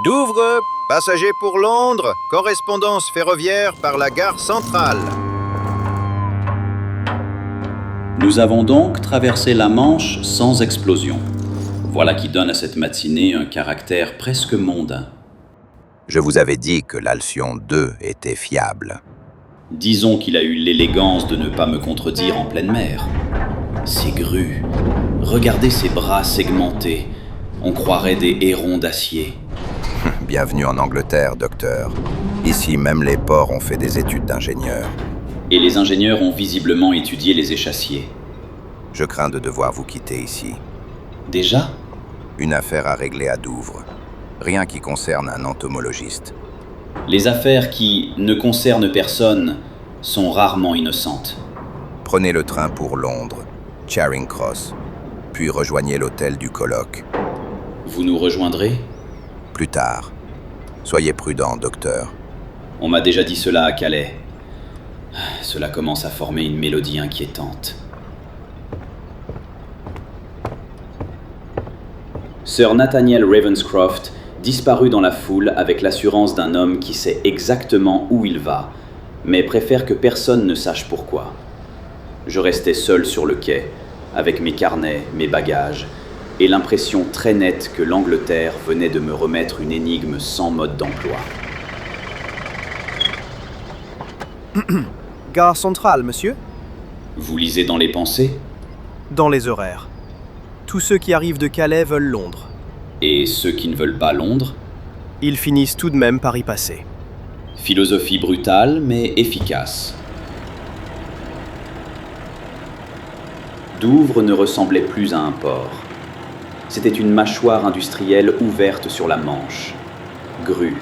Douvres, passager pour Londres, correspondance ferroviaire par la gare centrale. Nous avons donc traversé la Manche sans explosion. Voilà qui donne à cette matinée un caractère presque mondain. Je vous avais dit que l'Alcyon 2 était fiable. Disons qu'il a eu l'élégance de ne pas me contredire en pleine mer. Ces grues, regardez ces bras segmentés, on croirait des hérons d'acier. Bienvenue en Angleterre, docteur. Ici, même les ports ont fait des études d'ingénieurs. Et les ingénieurs ont visiblement étudié les échassiers. Je crains de devoir vous quitter ici. Déjà ? Une affaire à régler à Douvres. Rien qui concerne un entomologiste. Les affaires qui ne concernent personne sont rarement innocentes. Prenez le train pour Londres, Charing Cross, puis rejoignez l'hôtel du colloque. Vous nous rejoindrez ? Plus tard. Soyez prudent, docteur. On m'a déjà dit cela à Calais. Cela commence à former une mélodie inquiétante. Sir Nathaniel Ravenscroft disparut dans la foule avec l'assurance d'un homme qui sait exactement où il va, mais préfère que personne ne sache pourquoi. Je restais seul sur le quai, avec mes carnets, mes bagages, et l'impression très nette que l'Angleterre venait de me remettre une énigme sans mode d'emploi. Gare centrale, monsieur. Vous lisez dans les pensées ? Dans les horaires. Tous ceux qui arrivent de Calais veulent Londres. Et ceux qui ne veulent pas Londres ? Ils finissent tout de même par y passer. Philosophie brutale, mais efficace. Douvres ne ressemblait plus à un port. C'était une mâchoire industrielle ouverte sur la Manche. Grues,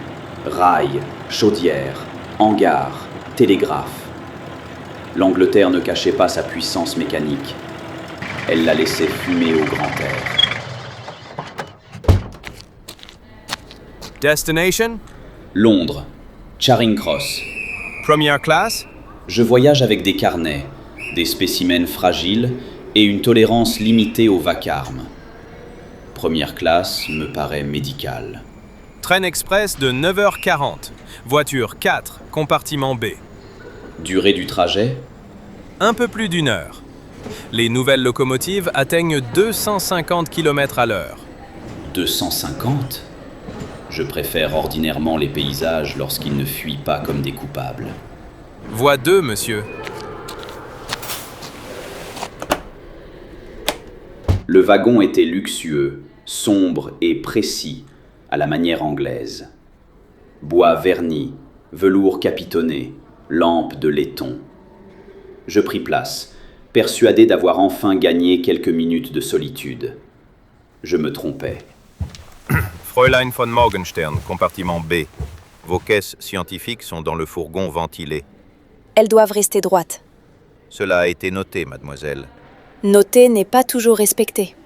rails, chaudières, hangars, télégraphes. L'Angleterre ne cachait pas sa puissance mécanique. Elle la laissait fumer au grand air. Destination? Londres, Charing Cross. Première classe? Je voyage avec des carnets, des spécimens fragiles et une tolérance limitée au vacarme. Première classe me paraît médicale. Train express de 9h40. Voiture 4, compartiment B. Durée du trajet ? Un peu plus d'une heure. Les nouvelles locomotives atteignent 250 km à l'heure. 250 ? Je préfère ordinairement les paysages lorsqu'ils ne fuient pas comme des coupables. Voie 2, monsieur. Le wagon était luxueux, sombre et précis, à la manière anglaise. Bois verni, velours capitonné, lampe de laiton. Je pris place, persuadé d'avoir enfin gagné quelques minutes de solitude. Je me trompais. Fräulein von Morgenstern, compartiment B. Vos caisses scientifiques sont dans le fourgon ventilé. Elles doivent rester droites. Cela a été noté, mademoiselle. Noter n'est pas toujours respecté.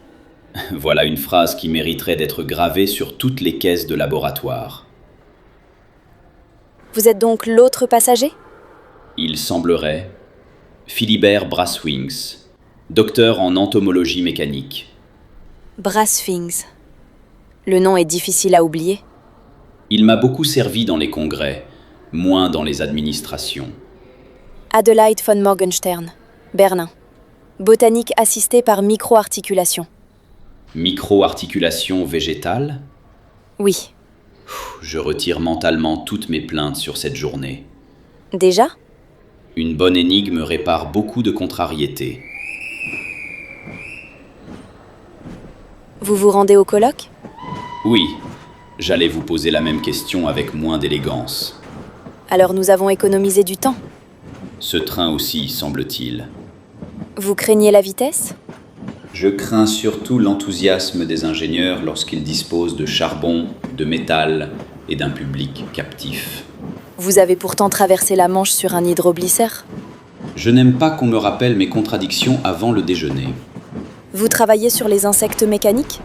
Voilà une phrase qui mériterait d'être gravée sur toutes les caisses de laboratoire. Vous êtes donc l'autre passager ? Il semblerait. Philibert Brasswings, docteur en entomologie mécanique. Brasswings. Le nom est difficile à oublier. Il m'a beaucoup servi dans les congrès, moins dans les administrations. Adelheid von Morgenstern, Berlin. Botanique assistée par micro-articulation. Micro-articulation végétale ? Oui. Je retire mentalement toutes mes plaintes sur cette journée. Déjà ? Une bonne énigme répare beaucoup de contrariétés. Vous vous rendez au colloque ? Oui, j'allais vous poser la même question avec moins d'élégance. Alors nous avons économisé du temps. Ce train aussi, semble-t-il. Vous craignez la vitesse ? Je crains surtout l'enthousiasme des ingénieurs lorsqu'ils disposent de charbon, de métal et d'un public captif. Vous avez pourtant traversé la Manche sur un hydroblisseur. Je n'aime pas qu'on me rappelle mes contradictions avant le déjeuner. Vous travaillez sur les insectes mécaniques ?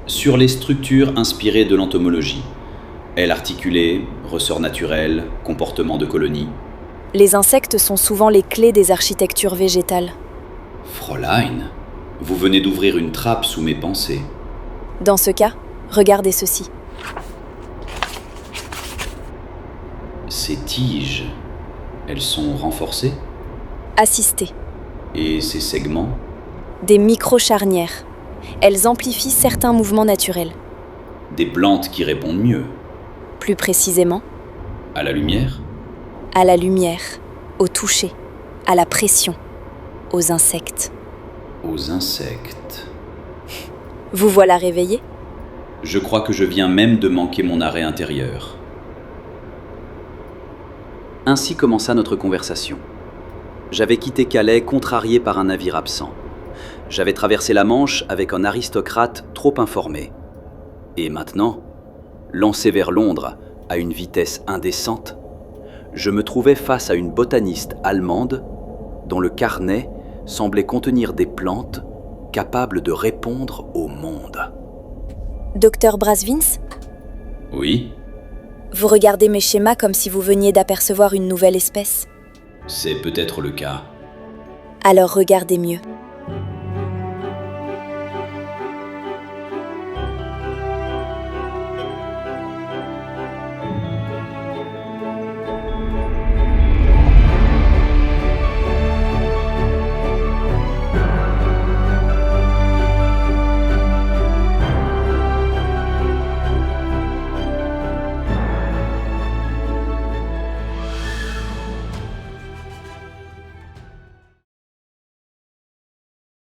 Sur les structures inspirées de l'entomologie. Ailes articulées, ressorts naturels, comportement de colonies. Les insectes sont souvent les clés des architectures végétales. Fräulein, vous venez d'ouvrir une trappe sous mes pensées. Dans ce cas, regardez ceci. Ces tiges, elles sont renforcées? Assistées. Et ces segments? Des micro-charnières. Elles amplifient certains mouvements naturels. Des plantes qui répondent mieux? Plus précisément, À la lumière? à la lumière, au toucher, à la pression, aux insectes. Aux insectes. Vous voilà réveillé? Je crois que je viens même de manquer mon arrêt intérieur. Ainsi commença notre conversation. J'avais quitté Calais contrarié par un navire absent. J'avais traversé la Manche avec un aristocrate trop informé. Et maintenant, lancé vers Londres à une vitesse indécente, je me trouvais face à une botaniste allemande dont le carnet semblait contenir des plantes capables de répondre au monde. Docteur Brasvins, Oui, vous regardez mes schémas comme si vous veniez d'apercevoir une nouvelle espèce. c'est peut-être le cas. Alors regardez mieux.